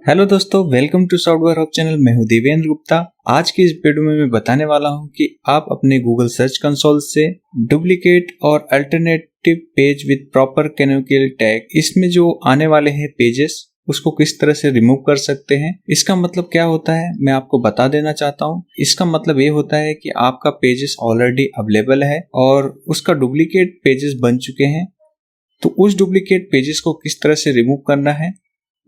Hello दोस्तों, welcome to software hub channel. मैं हूं देवेंद्र गुप्ता। आज की इस वीडियो में मैं बताने वाला हूं कि आप अपने गूगल सर्च कंसोल से डुप्लीकेट और alternative page with proper canonical tag, इसमें जो आने वाले हैं पेजेस, उसको किस तरह से रिमूव कर सकते हैं। इसका मतलब क्या होता है मैं आपको बता देना चाहता हूं। इसका मतलब ये होता है कि आपका पेजेस ऑलरेडी अवेलेबल है और उसका डुप्लीकेट पेजेस बन चुके हैं, तो उस डुप्लीकेट पेजेस को किस तरह से रिमूव करना है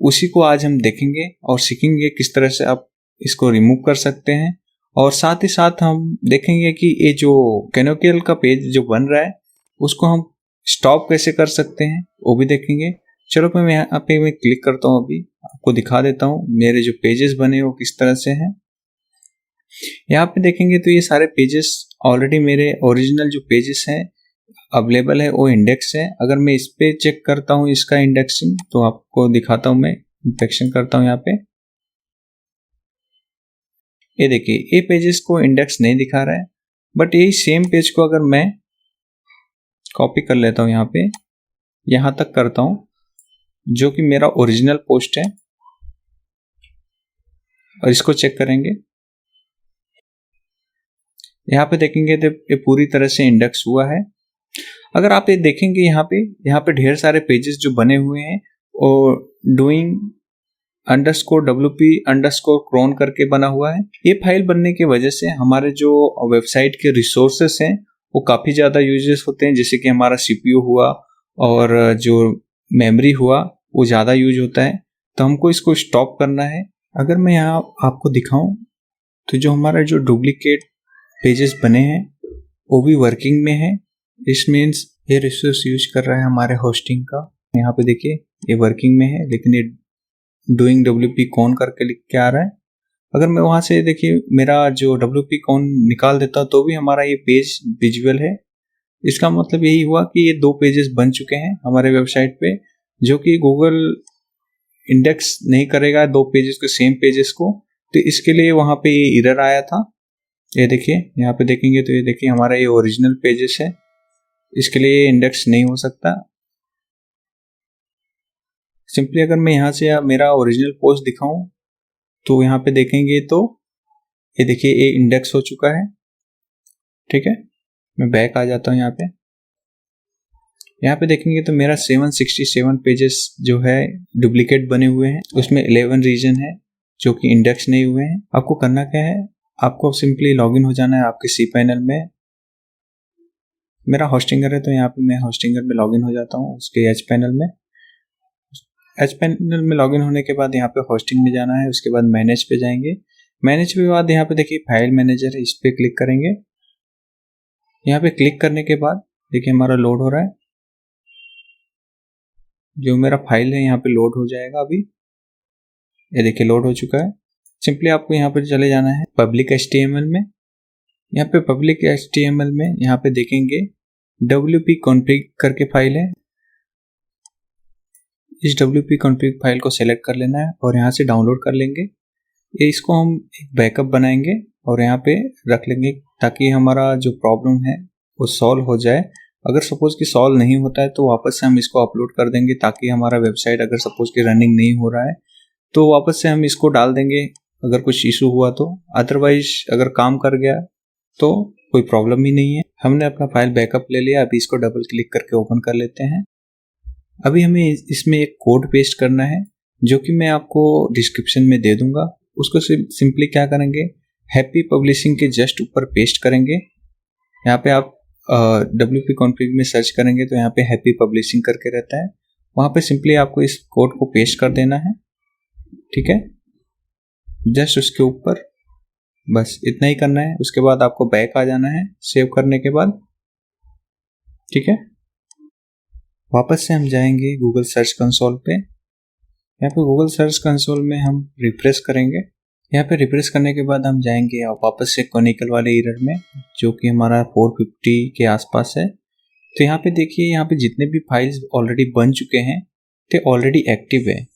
उसी को आज हम देखेंगे और सीखेंगे किस तरह से आप इसको रिमूव कर सकते हैं। और साथ ही साथ हम देखेंगे कि ये जो कैनोनिकल का पेज जो बन रहा है उसको हम स्टॉप कैसे कर सकते हैं, वो भी देखेंगे। चलो मैं यहाँ पे मैं क्लिक करता हूँ, अभी आपको दिखा देता हूँ मेरे जो पेजेस बने वो किस तरह से हैं। यहाँ पे देखेंगे तो ये सारे पेजेस ऑलरेडी मेरे ओरिजिनल जो पेजेस हैं अवेलेबल है, वो इंडेक्स है। अगर मैं इस पे चेक करता हूँ इसका इंडेक्सिंग, तो आपको दिखाता हूँ। मैं इंस्पेक्शन करता हूँ यहाँ पे, ये देखिए ये पेजेस को इंडेक्स नहीं दिखा रहा है, बट यही सेम पेज को अगर मैं कॉपी कर लेता हूँ यहाँ पे, यहाँ तक करता हूँ जो कि मेरा ओरिजिनल पोस्ट है, और इसको चेक करेंगे। यहाँ पे देखेंगे तो ये पूरी तरह से इंडेक्स हुआ है। अगर आप ये देखेंगे यहाँ पे ढेर सारे पेजेस जो बने हुए हैं और डूइंग _wp_cron करके बना हुआ है। ये फाइल बनने की वजह से हमारे जो वेबसाइट के रिसोर्सेस हैं वो काफ़ी ज़्यादा यूजेस होते हैं, जैसे कि हमारा CPU हुआ और जो मेमोरी हुआ वो ज़्यादा यूज होता है, तो हमको इसको स्टॉप करना है। अगर मैं यहाँ आपको दिखाऊं तो जो हमारा जो डुप्लीकेट पेजेस बने हैं वो भी वर्किंग में है। इस मीन्स ये रिसोर्स यूज कर रहा है हमारे होस्टिंग का। यहाँ पे देखिए ये वर्किंग में है, लेकिन ये डूइंग WP_cron करके लिख के आ रहा है। अगर मैं वहां से देखिए मेरा जो WP_cron निकाल देता तो भी हमारा ये पेज विजुअल है। इसका मतलब यही हुआ कि ये दो पेजेस बन चुके हैं हमारे वेबसाइट पे, जो कि गूगल इंडेक्स नहीं करेगा दो पेजेस को, सेम पेजेस को। तो इसके लिए वहां पे ये एरर आया था। ये देखिए यहाँ पे देखेंगे तो ये देखिए हमारा ये ओरिजिनल पेजेस है, इसके लिए इंडेक्स नहीं हो सकता। सिंपली अगर मैं यहाँ से मेरा ओरिजिनल पोस्ट दिखाऊं तो यहाँ पे देखेंगे तो ये देखिए ये इंडेक्स हो चुका है। ठीक है, मैं बैक आ जाता हूँ। यहाँ पे देखेंगे तो मेरा 767 पेजेस जो है डुप्लीकेट बने हुए हैं, उसमें 11 रीजन है जो कि इंडेक्स नहीं हुए हैं। आपको करना क्या है, आपको सिंपली लॉगिन हो जाना है आपके cPanel में। मेरा होस्टिंगर है तो यहाँ पे मैं होस्टिंगर में लॉगिन हो जाता हूँ, उसके hPanel में। hPanel में लॉगिन होने के बाद यहाँ पे होस्टिंग में जाना है, उसके बाद मैनेज पे जाएंगे। मैनेज के बाद यहाँ पे देखिए फाइल मैनेजर है, इस पे क्लिक करेंगे। यहाँ पे क्लिक करने के बाद देखिए हमारा लोड हो रहा है, जो मेरा फाइल है यहाँ पे लोड हो जाएगा अभी। ये देखिए लोड हो चुका है। सिंपली आपको यहाँ पे चले जाना है पब्लिक HTML में। यहाँ पे पब्लिक HTML में यहाँ पे देखेंगे wp-config करके फाइल है। इस wp-config फाइल को सेलेक्ट कर लेना है और यहाँ से डाउनलोड कर लेंगे। ये इसको हम एक बैकअप बनाएंगे और यहाँ पे रख लेंगे, ताकि हमारा जो प्रॉब्लम है वो सॉल्व हो जाए। अगर सपोज कि सॉल्व नहीं होता है तो वापस से हम इसको अपलोड कर देंगे, ताकि हमारा वेबसाइट अगर सपोज कि रनिंग नहीं हो रहा है तो वापस से हम इसको डाल देंगे अगर कुछ इशू हुआ तो। अदरवाइज अगर काम कर गया तो कोई प्रॉब्लम ही नहीं है। हमने अपना फाइल बैकअप ले लिया, अभी इसको डबल क्लिक करके ओपन कर लेते हैं। अभी हमें इसमें एक कोड पेस्ट करना है, जो कि मैं आपको डिस्क्रिप्शन में दे दूंगा। उसको सिंपली क्या करेंगे, हैप्पी पब्लिशिंग के जस्ट ऊपर पेस्ट करेंगे। यहाँ पे आप wp-config में सर्च करेंगे तो यहाँ पे हैप्पी पब्लिशिंग करके रहता है, वहाँ पे सिंपली आपको इस कोड को पेस्ट कर देना है। ठीक है, जस्ट उसके ऊपर, बस इतना ही करना है। उसके बाद आपको बैक आ जाना है सेव करने के बाद। ठीक है, वापस से हम जाएंगे गूगल सर्च कंसोल पे। यहाँ पे गूगल सर्च कंसोल में हम रिफ्रेश करेंगे। यहाँ पे रिफ्रेश करने के बाद हम जाएंगे और वापस से कैनोनिकल वाले एरर में, जो कि हमारा 450 के आसपास है। तो यहाँ पे देखिए यहाँ पे जितने भी फाइल्स ऑलरेडी बन चुके हैं तो ऑलरेडी एक्टिव है,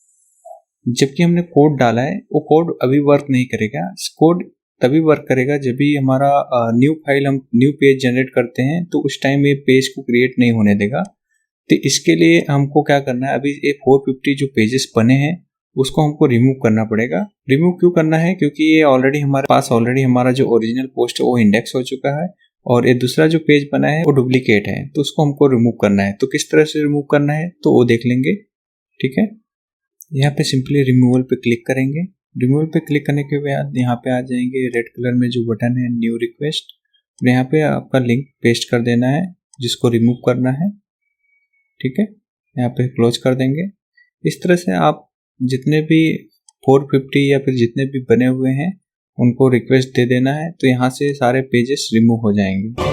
जबकि हमने कोड डाला है वो कोड अभी वर्क नहीं करेगा। कोड तभी वर्क करेगा जब भी हमारा न्यू फाइल, हम न्यू पेज जनरेट करते हैं तो उस टाइम ये पेज को क्रिएट नहीं होने देगा। तो इसके लिए हमको क्या करना है, अभी ये 450 जो पेजेस बने हैं उसको हमको रिमूव करना पड़ेगा। रिमूव क्यों करना है? क्योंकि ये ऑलरेडी हमारे पास हमारा जो ओरिजिनल पोस्ट है वो इंडेक्स हो चुका है और ये दूसरा जो पेज बना है वो डुप्लीकेट है, तो उसको हमको रिमूव करना है। तो किस तरह से रिमूव करना है तो वो देख लेंगे। ठीक है, यहाँ पे सिंपली रिमूवल पे क्लिक करेंगे। रिमूवल पे क्लिक करने के बाद यहाँ पे आ जाएंगे रेड कलर में जो बटन है न्यू रिक्वेस्ट, यहाँ पे आपका लिंक पेस्ट कर देना है जिसको रिमूव करना है। ठीक है, यहाँ पे क्लोज कर देंगे। इस तरह से आप जितने भी 450 या फिर जितने भी बने हुए हैं उनको रिक्वेस्ट दे देना है, तो यहाँ से सारे पेजेस रिमूव हो जाएंगे।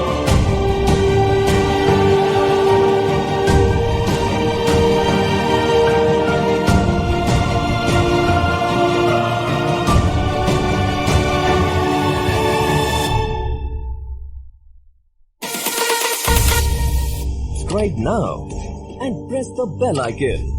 Subscribe now and press the bell icon.